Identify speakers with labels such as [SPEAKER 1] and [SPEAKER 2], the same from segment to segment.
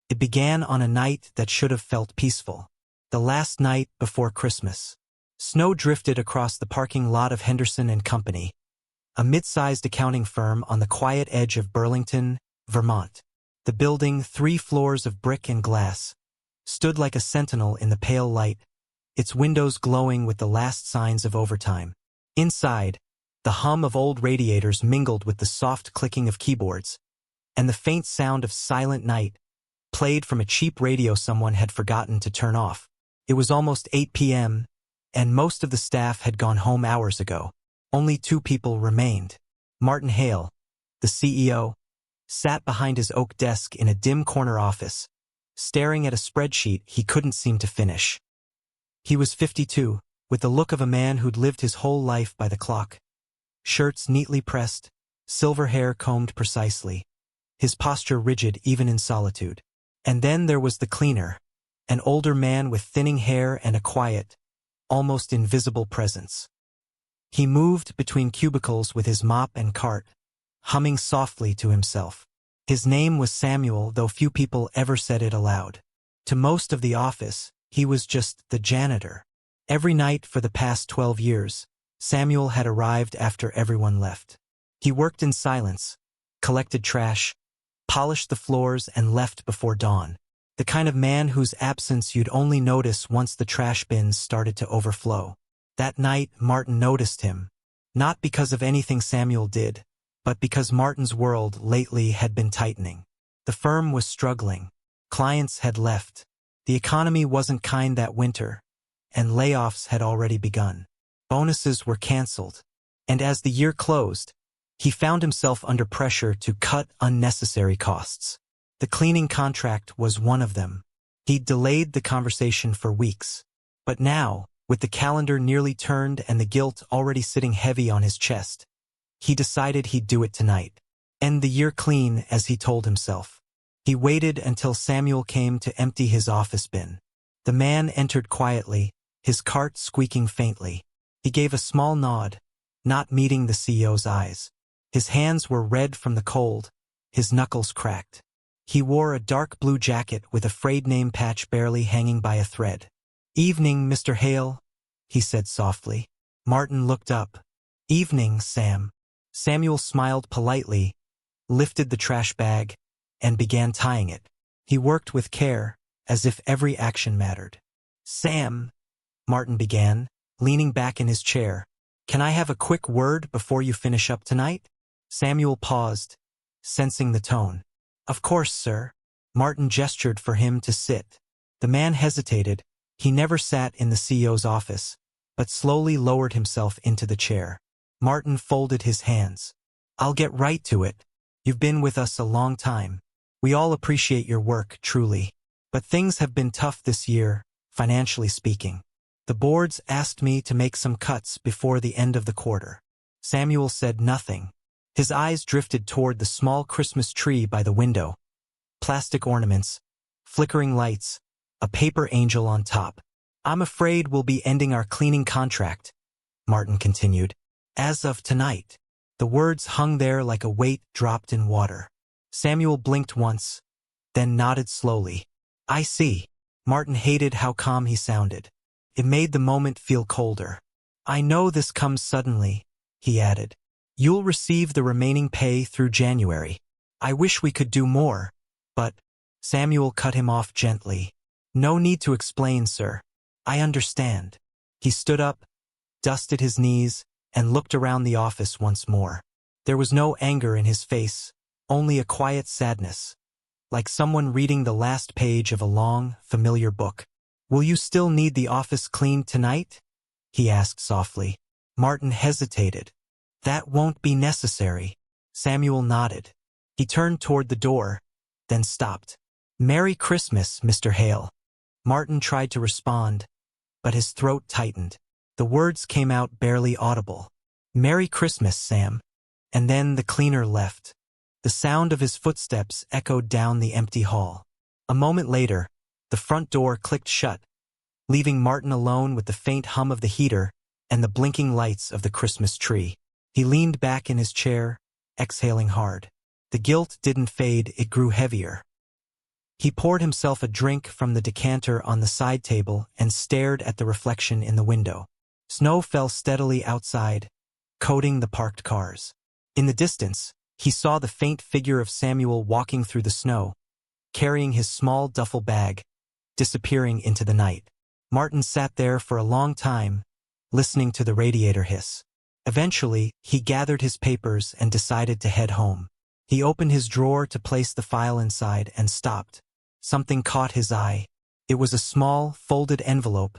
[SPEAKER 1] It began on a night that should have felt peaceful. The last night before Christmas. Snow drifted across the parking lot of Henderson and Company, a mid-sized accounting firm on the quiet edge of Burlington, Vermont. The building, 3 floors of brick and glass, stood like a sentinel in the pale light, its windows glowing with the last signs of overtime. Inside, the hum of old radiators mingled with the soft clicking of keyboards, and the faint sound of Silent Night, played from a cheap radio someone had forgotten to turn off. It was almost 8 p.m., and most of the staff had gone home hours ago. Only 2 people remained. Martin Hale, the CEO, sat behind his oak desk in a dim corner office, staring at a spreadsheet he couldn't seem to finish. He was 52, with the look of a man who'd lived his whole life by the clock. Shirts neatly pressed, silver hair combed precisely, his posture rigid even in solitude. And then there was the cleaner, an older man with thinning hair and a quiet, almost invisible presence. He moved between cubicles with his mop and cart, humming softly to himself. His name was Samuel, though few people ever said it aloud. To most of the office, he was just the janitor. Every night for the past 12 years, Samuel had arrived after everyone left. He worked in silence, collected trash, polished the floors, and left before dawn. The kind of man whose absence you'd only notice once the trash bins started to overflow. That night, Martin noticed him, not because of anything Samuel did, but because Martin's world lately had been tightening. The firm was struggling. Clients had left. The economy wasn't kind that winter, and layoffs had already begun. Bonuses were canceled, and as the year closed, he found himself under pressure to cut unnecessary costs. The cleaning contract was one of them. He'd delayed the conversation for weeks. But now, with the calendar nearly turned and the guilt already sitting heavy on his chest, he decided he'd do it tonight. End the year clean, as he told himself. He waited until Samuel came to empty his office bin. The man entered quietly, his cart squeaking faintly. He gave a small nod, not meeting the CEO's eyes. His hands were red from the cold, his knuckles cracked. He wore a dark blue jacket with a frayed name patch barely hanging by a thread. "Evening, Mr. Hale," he said softly. Martin looked up. "Evening, Sam." Samuel smiled politely, lifted the trash bag, and began tying it. He worked with care, as if every action mattered. "Sam," Martin began, leaning back in his chair, "can I have a quick word before you finish up tonight?" Samuel paused, sensing the tone. "Of course, sir." Martin gestured for him to sit. The man hesitated. He never sat in the CEO's office, but slowly lowered himself into the chair. Martin folded his hands. "I'll get right to it. You've been with us a long time. We all appreciate your work, truly. But things have been tough this year, financially speaking. The board's asked me to make some cuts before the end of the quarter." Samuel said nothing. His eyes drifted toward the small Christmas tree by the window. Plastic ornaments, flickering lights, a paper angel on top. "I'm afraid we'll be ending our cleaning contract," Martin continued. "As of tonight." The words hung there like a weight dropped in water. Samuel blinked once, then nodded slowly. "I see." Martin hated how calm he sounded. It made the moment feel colder. "I know this comes suddenly," he added. "You'll receive the remaining pay through January. I wish we could do more, but—" Samuel cut him off gently. "No need to explain, sir. I understand." He stood up, dusted his knees, and looked around the office once more. There was no anger in his face, only a quiet sadness, like someone reading the last page of a long, familiar book. "Will you still need the office cleaned tonight?" he asked softly. Martin hesitated. "That won't be necessary." Samuel nodded. He turned toward the door, then stopped. "Merry Christmas, Mr. Hale." Martin tried to respond, but his throat tightened. The words came out barely audible. "Merry Christmas, Sam." And then the cleaner left. The sound of his footsteps echoed down the empty hall. A moment later, the front door clicked shut, leaving Martin alone with the faint hum of the heater and the blinking lights of the Christmas tree. He leaned back in his chair, exhaling hard. The guilt didn't fade, it grew heavier. He poured himself a drink from the decanter on the side table and stared at the reflection in the window. Snow fell steadily outside, coating the parked cars. In the distance, he saw the faint figure of Samuel walking through the snow, carrying his small duffel bag, disappearing into the night. Martin sat there for a long time, listening to the radiator hiss. Eventually, he gathered his papers and decided to head home. He opened his drawer to place the file inside and stopped. Something caught his eye. It was a small, folded envelope,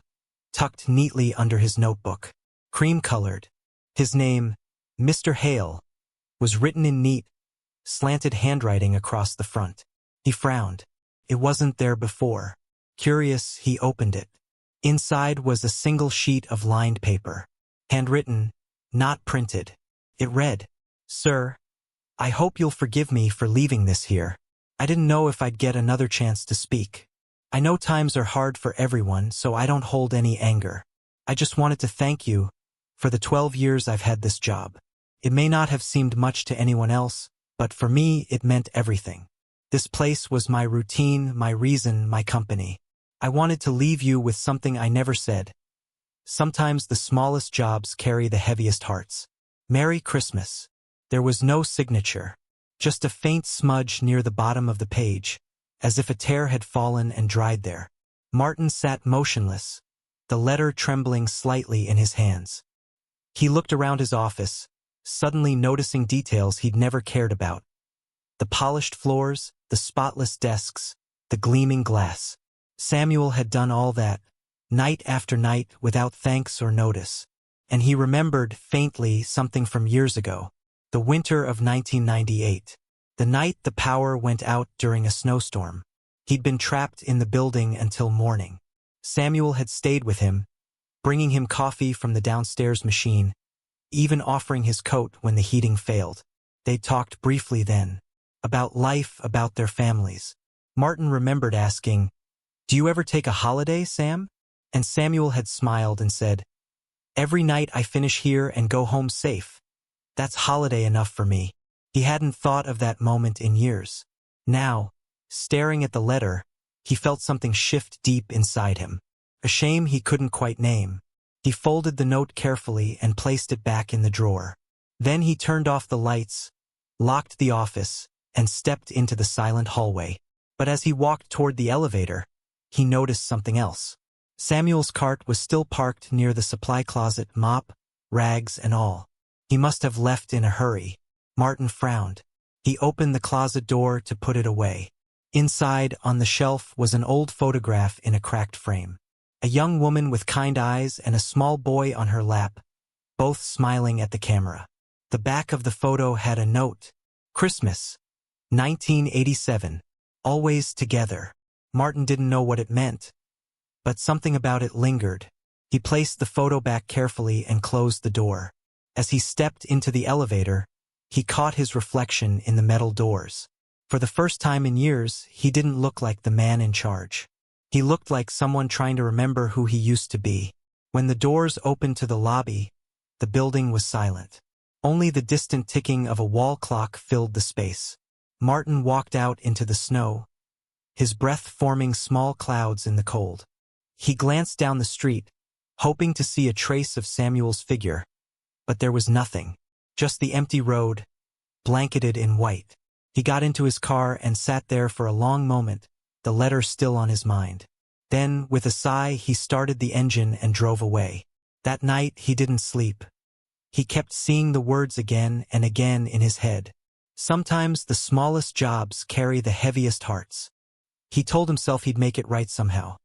[SPEAKER 1] tucked neatly under his notebook. Cream-colored. His name, Mr. Hale, was written in neat, slanted handwriting across the front. He frowned. It wasn't there before. Curious, he opened it. Inside was a single sheet of lined paper. Handwritten, not printed. It read, "Sir, I hope you'll forgive me for leaving this here. I didn't know if I'd get another chance to speak. I know times are hard for everyone, so I don't hold any anger. I just wanted to thank you for the 12 years I've had this job. It may not have seemed much to anyone else, but for me it meant everything. This place was my routine, my reason, my company. I wanted to leave you with something I never said. Sometimes the smallest jobs carry the heaviest hearts. Merry Christmas." There was no signature, just a faint smudge near the bottom of the page, as if a tear had fallen and dried there. Martin sat motionless, the letter trembling slightly in his hands. He looked around his office, suddenly noticing details he'd never cared about. The polished floors, the spotless desks, the gleaming glass. Samuel had done all that, night after night, without thanks or notice. And he remembered, faintly, something from years ago. The winter of 1998. The night the power went out during a snowstorm. He'd been trapped in the building until morning. Samuel had stayed with him, bringing him coffee from the downstairs machine, even offering his coat when the heating failed. They talked briefly then, about life, about their families. Martin remembered asking, "Do you ever take a holiday, Sam?" And Samuel had smiled and said, "Every night I finish here and go home safe. That's holiday enough for me." He hadn't thought of that moment in years. Now, staring at the letter, he felt something shift deep inside him. A shame he couldn't quite name. He folded the note carefully and placed it back in the drawer. Then he turned off the lights, locked the office, and stepped into the silent hallway. But as he walked toward the elevator, he noticed something else. Samuel's cart was still parked near the supply closet, mop, rags, and all. He must have left in a hurry. Martin frowned. He opened the closet door to put it away. Inside, on the shelf, was an old photograph in a cracked frame. A young woman with kind eyes and a small boy on her lap, both smiling at the camera. The back of the photo had a note. "Christmas, 1987. Always together." Martin didn't know what it meant, but something about it lingered. He placed the photo back carefully and closed the door. As he stepped into the elevator, he caught his reflection in the metal doors. For the first time in years, he didn't look like the man in charge. He looked like someone trying to remember who he used to be. When the doors opened to the lobby, the building was silent. Only the distant ticking of a wall clock filled the space. Martin walked out into the snow, his breath forming small clouds in the cold. He glanced down the street, hoping to see a trace of Samuel's figure, but there was nothing, just the empty road, blanketed in white. He got into his car and sat there for a long moment, the letter still on his mind. Then, with a sigh, he started the engine and drove away. That night, he didn't sleep. He kept seeing the words again and again in his head. Sometimes the smallest jobs carry the heaviest hearts. He told himself he'd make it right somehow.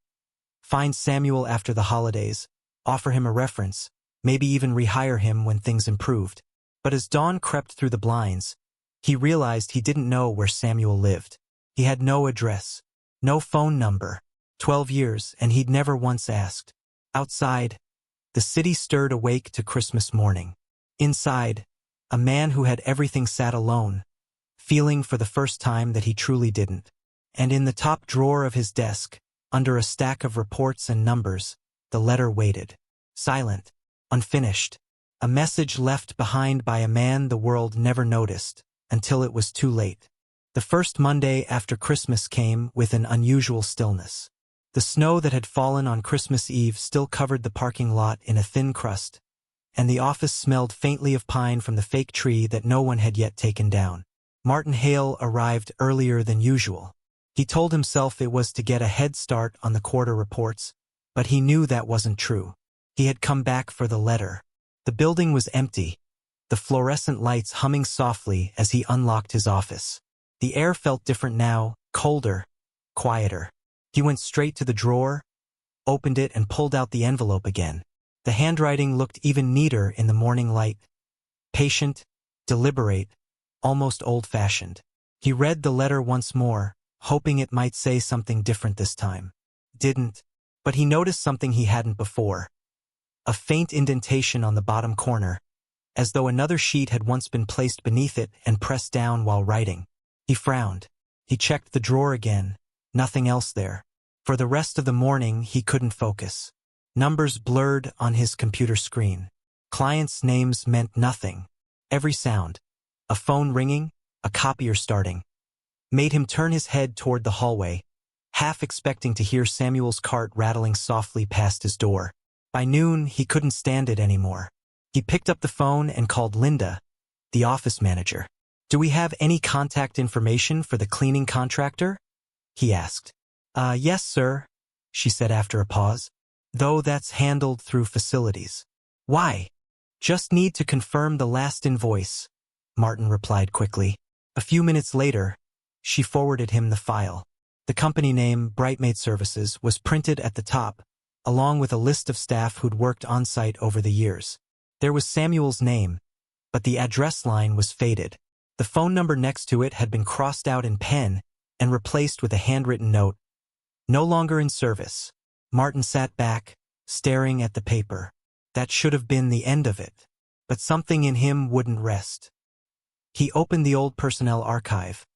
[SPEAKER 1] Find Samuel after the holidays, offer him a reference, maybe even rehire him when things improved. But as dawn crept through the blinds, he realized he didn't know where Samuel lived. He had no address, no phone number. 12 years, and he'd never once asked. Outside, the city stirred awake to Christmas morning. Inside, a man who had everything sat alone, feeling for the first time that he truly didn't. And in the top drawer of his desk, under a stack of reports and numbers, the letter waited. Silent, unfinished. A message left behind by a man the world never noticed, until it was too late. The first Monday after Christmas came with an unusual stillness. The snow that had fallen on Christmas Eve still covered the parking lot in a thin crust, and the office smelled faintly of pine from the fake tree that no one had yet taken down. Martin Hale arrived earlier than usual. He told himself it was to get a head start on the quarter reports, but he knew that wasn't true. He had come back for the letter. The building was empty, the fluorescent lights humming softly as he unlocked his office. The air felt different now, colder, quieter. He went straight to the drawer, opened it and pulled out the envelope again. The handwriting looked even neater in the morning light. Patient, deliberate, almost old-fashioned. He read the letter once more, hoping it might say something different this time. Didn't, but he noticed something he hadn't before. A faint indentation on the bottom corner, as though another sheet had once been placed beneath it and pressed down while writing. He frowned. He checked the drawer again. Nothing else there. For the rest of the morning, he couldn't focus. Numbers blurred on his computer screen. Clients' names meant nothing. Every sound, a phone ringing, a copier starting, made him turn his head toward the hallway, half expecting to hear Samuel's cart rattling softly past his door. By noon, he couldn't stand it anymore. He picked up the phone and called Linda, the office manager. "Do we have any contact information for the cleaning contractor?" he asked. Yes, sir," she said after a pause. "Though that's handled through facilities." "Why?" "Just need to confirm the last invoice," Martin replied quickly. A few minutes later, she forwarded him the file. The company name, Brightmaid Services, was printed at the top, along with a list of staff who'd worked on-site over the years. There was Samuel's name, but the address line was faded. The phone number next to it had been crossed out in pen and replaced with a handwritten note. No longer in service. Martin sat back, staring at the paper. That should have been the end of it. But something in him wouldn't rest. He opened the old personnel archive,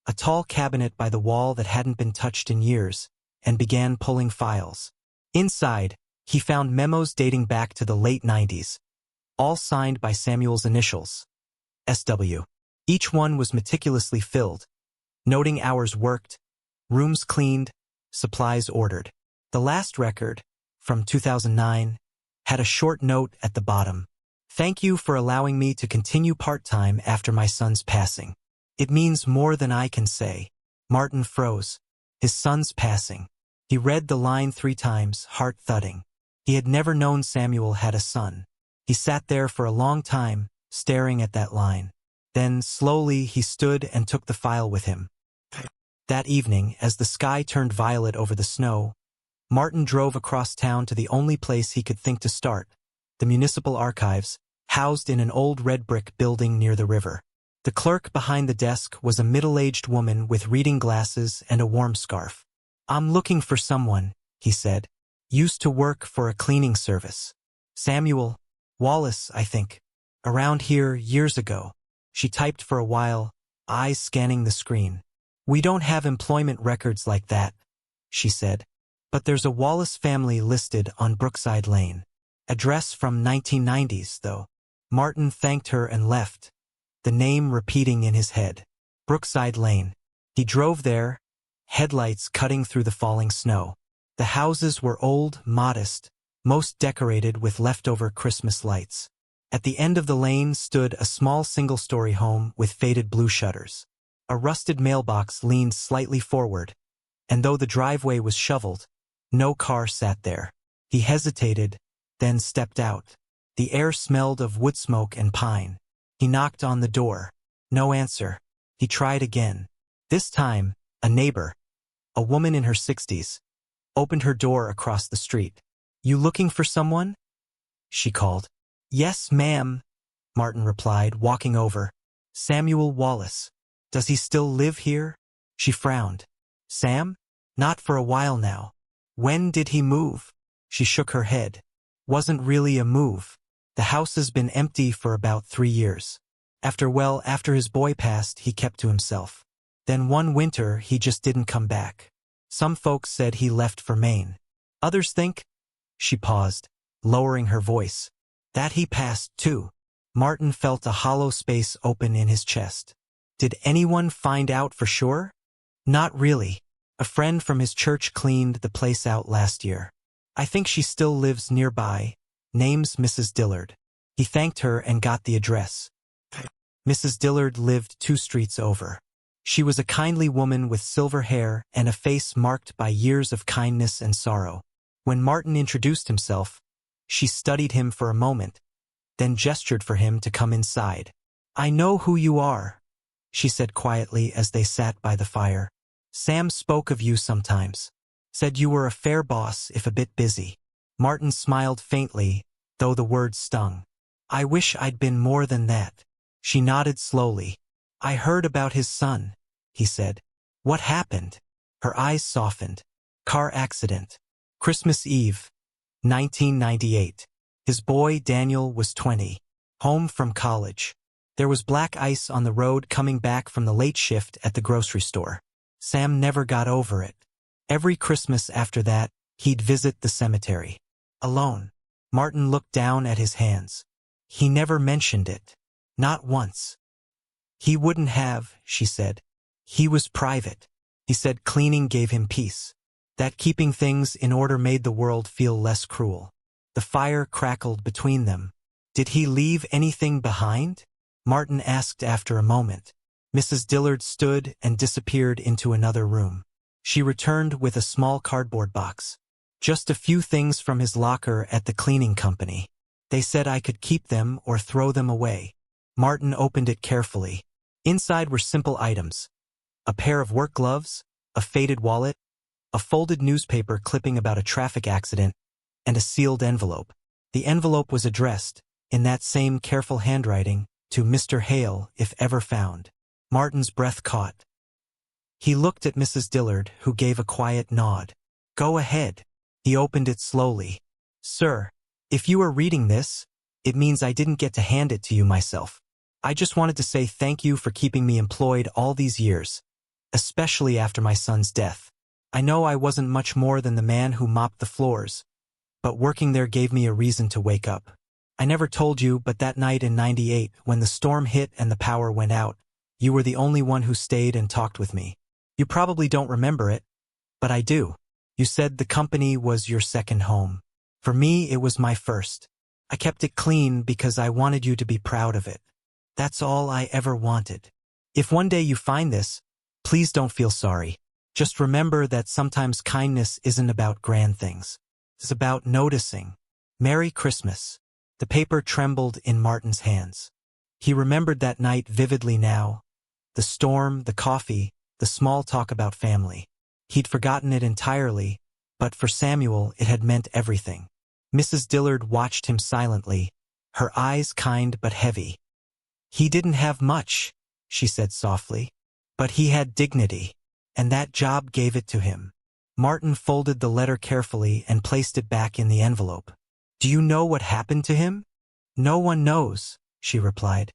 [SPEAKER 1] a tall cabinet by the wall that hadn't been touched in years, and began pulling files. Inside, he found memos dating back to the late 90s, all signed by Samuel's initials, SW. Each one was meticulously filled, noting hours worked, rooms cleaned, supplies ordered. The last record, from 2009, had a short note at the bottom. "Thank you for allowing me to continue part-time after my son's passing. It means more than I can say." Martin froze. His son's passing. He read the line 3 times, heart thudding. He had never known Samuel had a son. He sat there for a long time, staring at that line. Then, slowly, he stood and took the file with him. That evening, as the sky turned violet over the snow, Martin drove across town to the only place he could think to start, the municipal archives, housed in an old red brick building near the river. The clerk behind the desk was a middle-aged woman with reading glasses and a warm scarf. "I'm looking for someone," he said. "Used to work for a cleaning service. Samuel Wallace, I think. Around here years ago." She typed for a while, eyes scanning the screen. "We don't have employment records like that," she said. "But there's a Wallace family listed on Brookside Lane. Address from 1990s, though." Martin thanked her and left, the name repeating in his head. Brookside Lane. He drove there, headlights cutting through the falling snow. The houses were old, modest, most decorated with leftover Christmas lights. At the end of the lane stood a small single-story home with faded blue shutters. A rusted mailbox leaned slightly forward, and though the driveway was shoveled, no car sat there. He hesitated, then stepped out. The air smelled of wood smoke and pine. He knocked on the door. No answer. He tried again. This time, a neighbor, a woman in her 60s, opened her door across the street. "You looking for someone?" she called. "Yes, ma'am," Martin replied, walking over. "Samuel Wallace. Does he still live here?" She frowned. "Sam? Not for a while now. When did he move?" She shook her head. "Wasn't really a move. The house has been empty for about 3 years. After his boy passed, he kept to himself. Then one winter, he just didn't come back. Some folks said he left for Maine. Others think," she paused, lowering her voice, "that he passed too." Martin felt a hollow space open in his chest. Did anyone find out for sure? Not really. A friend from his church cleaned the place out last year. I think she still lives nearby. Name's Mrs. Dillard. He thanked her and got the address. Mrs. Dillard lived 2 streets over. She was a kindly woman with silver hair and a face marked by years of kindness and sorrow. When Martin introduced himself, she studied him for a moment, then gestured for him to come inside. "I know who you are," she said quietly as they sat by the fire. "Sam spoke of you sometimes. Said you were a fair boss if a bit busy." Martin smiled faintly, though the words stung. "I wish I'd been more than that." She nodded slowly. "I heard about his son," he said. "What happened?" Her eyes softened. "Car accident. Christmas Eve, 1998. His boy Daniel was 20. Home from college. There was black ice on the road coming back from the late shift at the grocery store. Sam never got over it. Every Christmas after that, he'd visit the cemetery. Alone." Martin looked down at his hands. "He never mentioned it. Not once." "He wouldn't have," she said. "He was private." He said cleaning gave him peace. That keeping things in order made the world feel less cruel. The fire crackled between them. "Did he leave anything behind?" Martin asked after a moment. Mrs. Dillard stood and disappeared into another room. She returned with a small cardboard box. "Just a few things from his locker at the cleaning company. They said I could keep them or throw them away." Martin opened it carefully. Inside were simple items. A pair of work gloves, a faded wallet, a folded newspaper clipping about a traffic accident, and a sealed envelope. The envelope was addressed, in that same careful handwriting, to Mr. Hale, if ever found. Martin's breath caught. He looked at Mrs. Dillard, who gave a quiet nod. "Go ahead." He opened it slowly. "Sir, if you are reading this, it means I didn't get to hand it to you myself. I just wanted to say thank you for keeping me employed all these years, especially after my son's death. I know I wasn't much more than the man who mopped the floors, but working there gave me a reason to wake up. I never told you, but that night in '98, when the storm hit and the power went out, you were the only one who stayed and talked with me. You probably don't remember it, but I do. You said the company was your second home. For me, it was my first. I kept it clean because I wanted you to be proud of it. That's all I ever wanted. If one day you find this, please don't feel sorry. Just remember that sometimes kindness isn't about grand things. It's about noticing. Merry Christmas." The paper trembled in Martin's hands. He remembered that night vividly now. The storm, the coffee, the small talk about family. He'd forgotten it entirely, but for Samuel it had meant everything. Mrs. Dillard watched him silently, her eyes kind but heavy. "He didn't have much," she said softly, "but he had dignity, and that job gave it to him." Martin folded the letter carefully and placed it back in the envelope. "Do you know what happened to him?" "No one knows," she replied.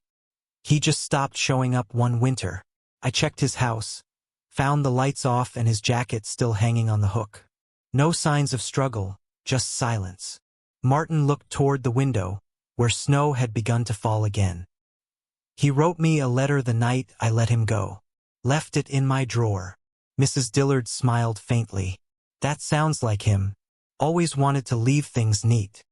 [SPEAKER 1] "He just stopped showing up one winter. I checked his house, found the lights off and his jacket still hanging on the hook. No signs of struggle, just silence." Martin looked toward the window, where snow had begun to fall again. "He wrote me a letter the night I let him go. Left it in my drawer." Mrs. Dillard smiled faintly. "That sounds like him. Always wanted to leave things neat."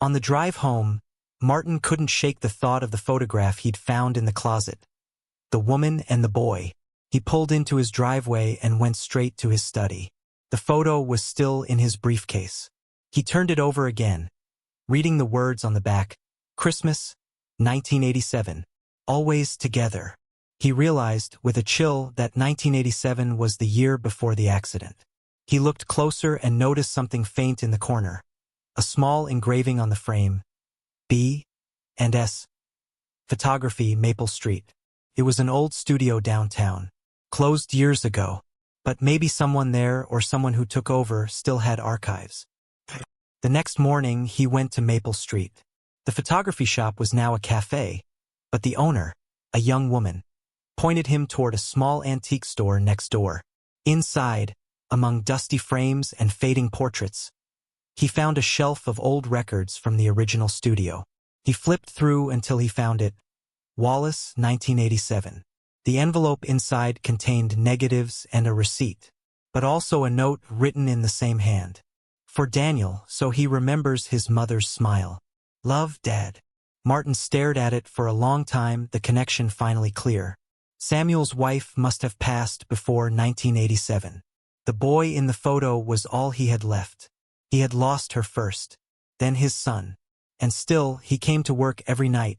[SPEAKER 1] On the drive home, Martin couldn't shake the thought of the photograph he'd found in the closet. The woman and the boy. He pulled into his driveway and went straight to his study. The photo was still in his briefcase. He turned it over again, reading the words on the back. Christmas, 1987. Always together. He realized, with a chill, that 1987 was the year before the accident. He looked closer and noticed something faint in the corner. A small engraving on the frame. B and S. Photography, Maple Street. It was an old studio downtown. Closed years ago. But maybe someone there or someone who took over still had archives. The next morning, he went to Maple Street. The photography shop was now a cafe, but the owner, a young woman, pointed him toward a small antique store next door. Inside, among dusty frames and fading portraits, he found a shelf of old records from the original studio. He flipped through until he found it. Wallace, 1987. The envelope inside contained negatives and a receipt, but also a note written in the same hand. For Daniel, so he remembers his mother's smile. Love, Dad. Martin stared at it for a long time, the connection finally clear. Samuel's wife must have passed before 1987. The boy in the photo was all he had left. He had lost her first, then his son. And still, he came to work every night,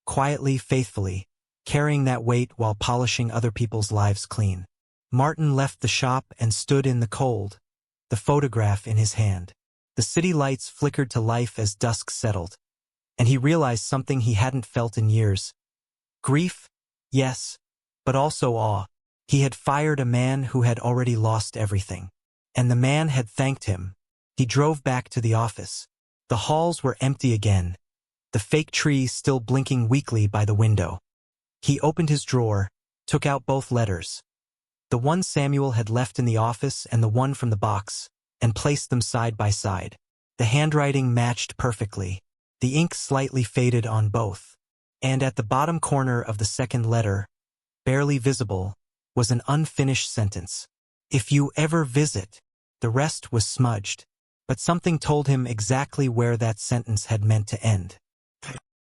[SPEAKER 1] quietly, faithfully, carrying that weight while polishing other people's lives clean. Martin left the shop and stood in the cold, the photograph in his hand. The city lights flickered to life as dusk settled, and he realized something he hadn't felt in years. Grief, yes, but also awe. He had fired a man who had already lost everything, and the man had thanked him. He drove back to the office. The halls were empty again, the fake tree still blinking weakly by the window. He opened his drawer, took out both letters, the one Samuel had left in the office and the one from the box, and placed them side by side. The handwriting matched perfectly, the ink slightly faded on both, and at the bottom corner of the second letter, barely visible, was an unfinished sentence. If you ever visit. The rest was smudged, but something told him exactly where that sentence had meant to end.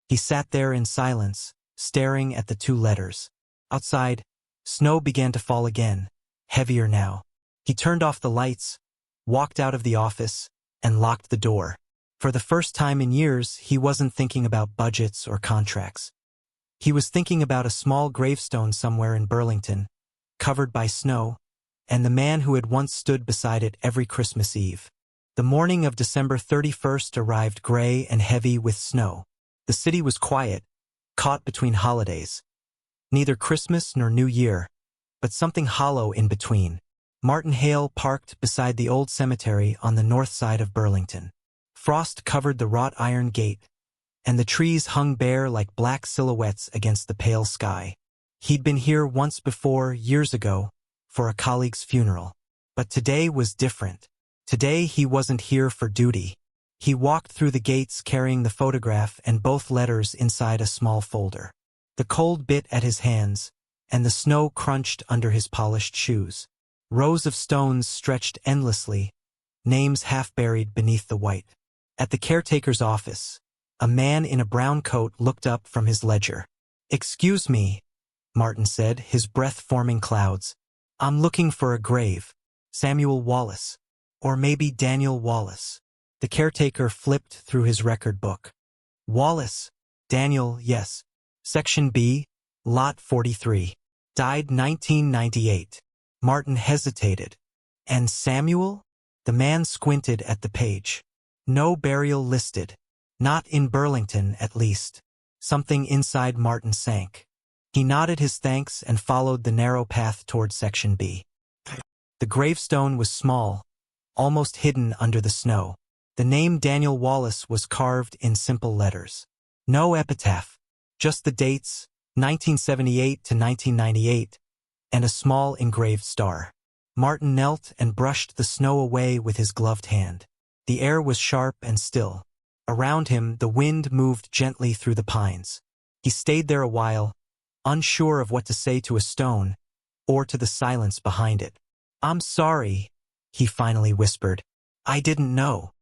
[SPEAKER 1] He sat there in silence, staring at the two letters. Outside, snow began to fall again, heavier now. He turned off the lights, walked out of the office, and locked the door. For the first time in years, he wasn't thinking about budgets or contracts. He was thinking about a small gravestone somewhere in Burlington, covered by snow, and the man who had once stood beside it every Christmas Eve. The morning of December 31st arrived gray and heavy with snow. The city was quiet, caught between holidays. Neither Christmas nor New Year, but something hollow in between. Martin Hale parked beside the old cemetery on the north side of Burlington. Frost covered the wrought iron gate, and the trees hung bare like black silhouettes against the pale sky. He'd been here once before, years ago, for a colleague's funeral. But today was different. Today he wasn't here for duty. He walked through the gates carrying the photograph and both letters inside a small folder. The cold bit at his hands, and the snow crunched under his polished shoes. Rows of stones stretched endlessly, names half buried beneath the white. At the caretaker's office, a man in a brown coat looked up from his ledger. "Excuse me," Martin said, his breath forming clouds. "I'm looking for a grave. Samuel Wallace. Or maybe Daniel Wallace." The caretaker flipped through his record book. "Wallace. Daniel, yes. Section B, Lot 43. Died 1998. Martin hesitated. "And Samuel?" The man squinted at the page. "No burial listed. Not in Burlington, at least." Something inside Martin sank. He nodded his thanks and followed the narrow path toward Section B. The gravestone was small, almost hidden under the snow. The name Daniel Wallace was carved in simple letters. No epitaph, just the dates, 1978 to 1998, and a small engraved star. Martin knelt and brushed the snow away with his gloved hand. The air was sharp and still. Around him, the wind moved gently through the pines. He stayed there a while, unsure of what to say to a stone, or to the silence behind it. "I'm sorry," he finally whispered. "I didn't know."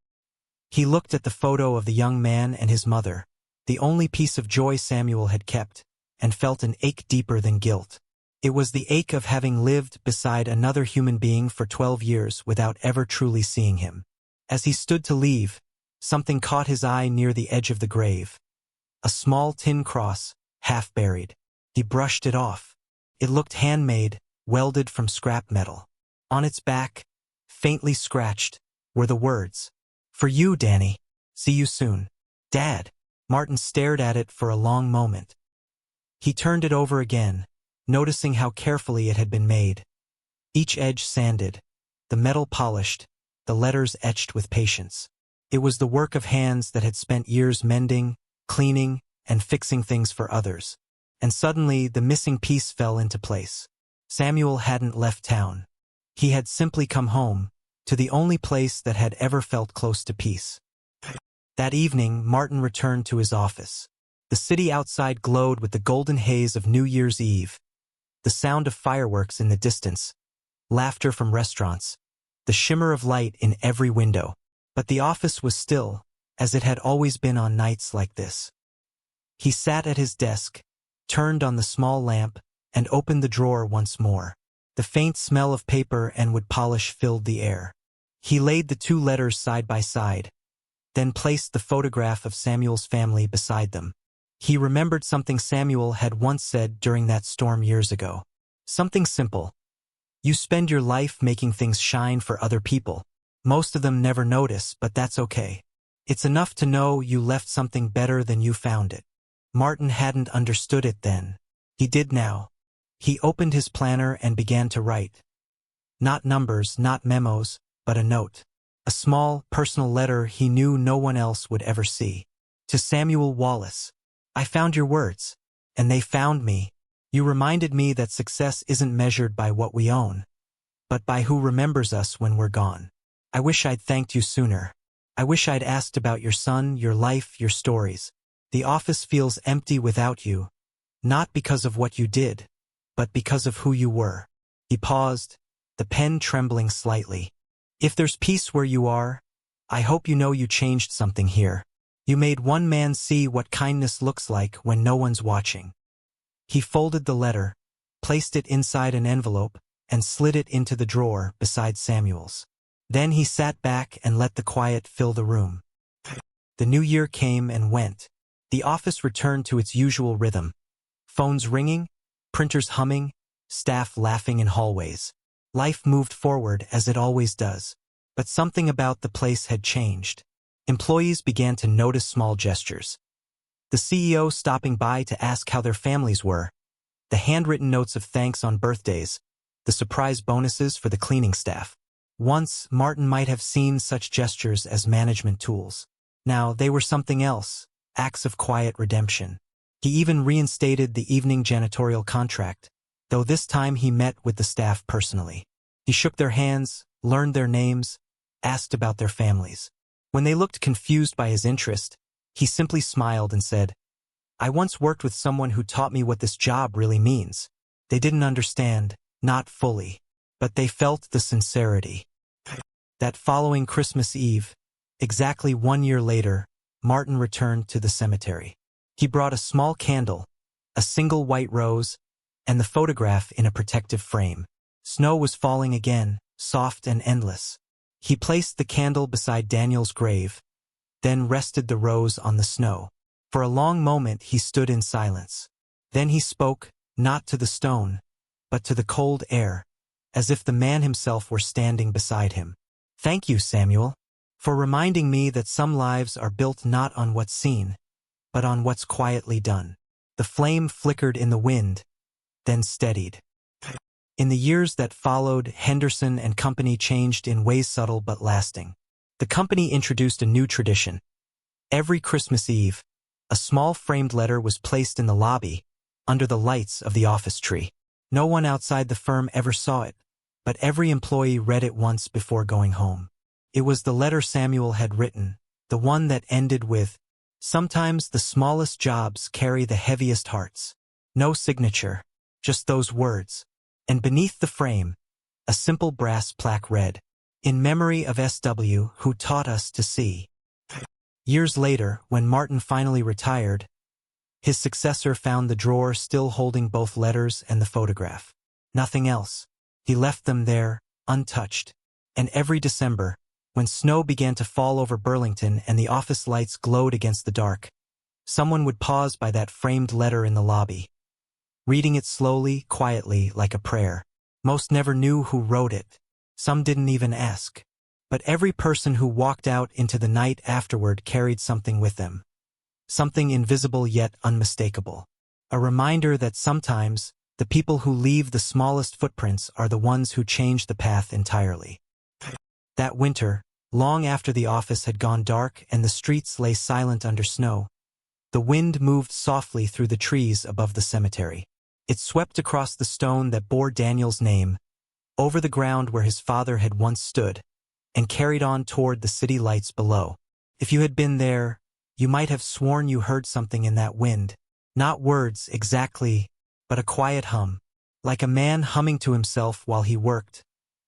[SPEAKER 1] He looked at the photo of the young man and his mother, the only piece of joy Samuel had kept, and felt an ache deeper than guilt. It was the ache of having lived beside another human being for 12 years without ever truly seeing him. As he stood to leave, something caught his eye near the edge of the grave. A small tin cross, half buried. He brushed it off. It looked handmade, welded from scrap metal. On its back, faintly scratched, were the words, "For you, Danny. See you soon. Dad." Martin stared at it for a long moment. He turned it over again, noticing how carefully it had been made. Each edge sanded, the metal polished, the letters etched with patience. It was the work of hands that had spent years mending, cleaning, and fixing things for others. And suddenly, the missing piece fell into place. Samuel hadn't left town. He had simply come home, to the only place that had ever felt close to peace. That evening, Martin returned to his office. The city outside glowed with the golden haze of New Year's Eve, the sound of fireworks in the distance, laughter from restaurants, the shimmer of light in every window. But the office was still, as it had always been on nights like this. He sat at his desk, turned on the small lamp, and opened the drawer once more. The faint smell of paper and wood polish filled the air. He laid the two letters side by side, then placed the photograph of Samuel's family beside them. He remembered something Samuel had once said during that storm years ago. Something simple. You spend your life making things shine for other people. Most of them never notice, but that's okay. It's enough to know you left something better than you found it. Martin hadn't understood it then. He did now. He opened his planner and began to write. Not numbers, not memos, but a note. A small, personal letter he knew no one else would ever see. To Samuel Wallace. I found your words. And they found me. You reminded me that success isn't measured by what we own, but by who remembers us when we're gone. I wish I'd thanked you sooner. I wish I'd asked about your son, your life, your stories. The office feels empty without you, not because of what you did, but because of who you were. He paused, the pen trembling slightly. If there's peace where you are, I hope you know you changed something here. You made one man see what kindness looks like when no one's watching. He folded the letter, placed it inside an envelope, and slid it into the drawer beside Samuel's. Then he sat back and let the quiet fill the room. The new year came and went. The office returned to its usual rhythm. Phones ringing, printers humming, staff laughing in hallways. Life moved forward as it always does. But something about the place had changed. Employees began to notice small gestures. The CEO stopping by to ask how their families were, the handwritten notes of thanks on birthdays, the surprise bonuses for the cleaning staff. Once, Martin might have seen such gestures as management tools. Now, they were something else, acts of quiet redemption. He even reinstated the evening janitorial contract, though this time he met with the staff personally. He shook their hands, learned their names, asked about their families. When they looked confused by his interest, he simply smiled and said, I once worked with someone who taught me what this job really means. They didn't understand, not fully, but they felt the sincerity. That following Christmas Eve, exactly 1 year later, Martin returned to the cemetery. He brought a small candle, a single white rose, and the photograph in a protective frame. Snow was falling again, soft and endless. He placed the candle beside Daniel's grave, then rested the rose on the snow. For a long moment he stood in silence. Then he spoke, not to the stone, but to the cold air, as if the man himself were standing beside him. Thank you, Samuel, for reminding me that some lives are built not on what's seen, but on what's quietly done. The flame flickered in the wind, then steadied. In the years that followed, Henderson and Company changed in ways subtle but lasting. The company introduced a new tradition. Every Christmas Eve, a small framed letter was placed in the lobby, under the lights of the office tree. No one outside the firm ever saw it, but every employee read it once before going home. It was the letter Samuel had written, the one that ended with, sometimes the smallest jobs carry the heaviest hearts. No signature, just those words. And beneath the frame, a simple brass plaque read, in memory of S.W. who taught us to see. Years later, when Martin finally retired, his successor found the drawer still holding both letters and the photograph. Nothing else. He left them there, untouched. And every December, when snow began to fall over Burlington and the office lights glowed against the dark, someone would pause by that framed letter in the lobby, reading it slowly, quietly, like a prayer. Most never knew who wrote it. Some didn't even ask. But every person who walked out into the night afterward carried something with them. Something invisible yet unmistakable. A reminder that sometimes, the people who leave the smallest footprints are the ones who change the path entirely. That winter, long after the office had gone dark and the streets lay silent under snow, the wind moved softly through the trees above the cemetery. It swept across the stone that bore Daniel's name, over the ground where his father had once stood, and carried on toward the city lights below. If you had been there, you might have sworn you heard something in that wind. Not words exactly, but a quiet hum, like a man humming to himself while he worked,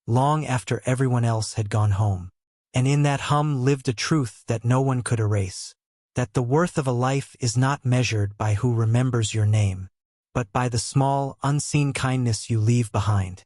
[SPEAKER 1] long after everyone else had gone home. And in that hum lived a truth that no one could erase, that the worth of a life is not measured by who remembers your name, but by the small, unseen kindness you leave behind.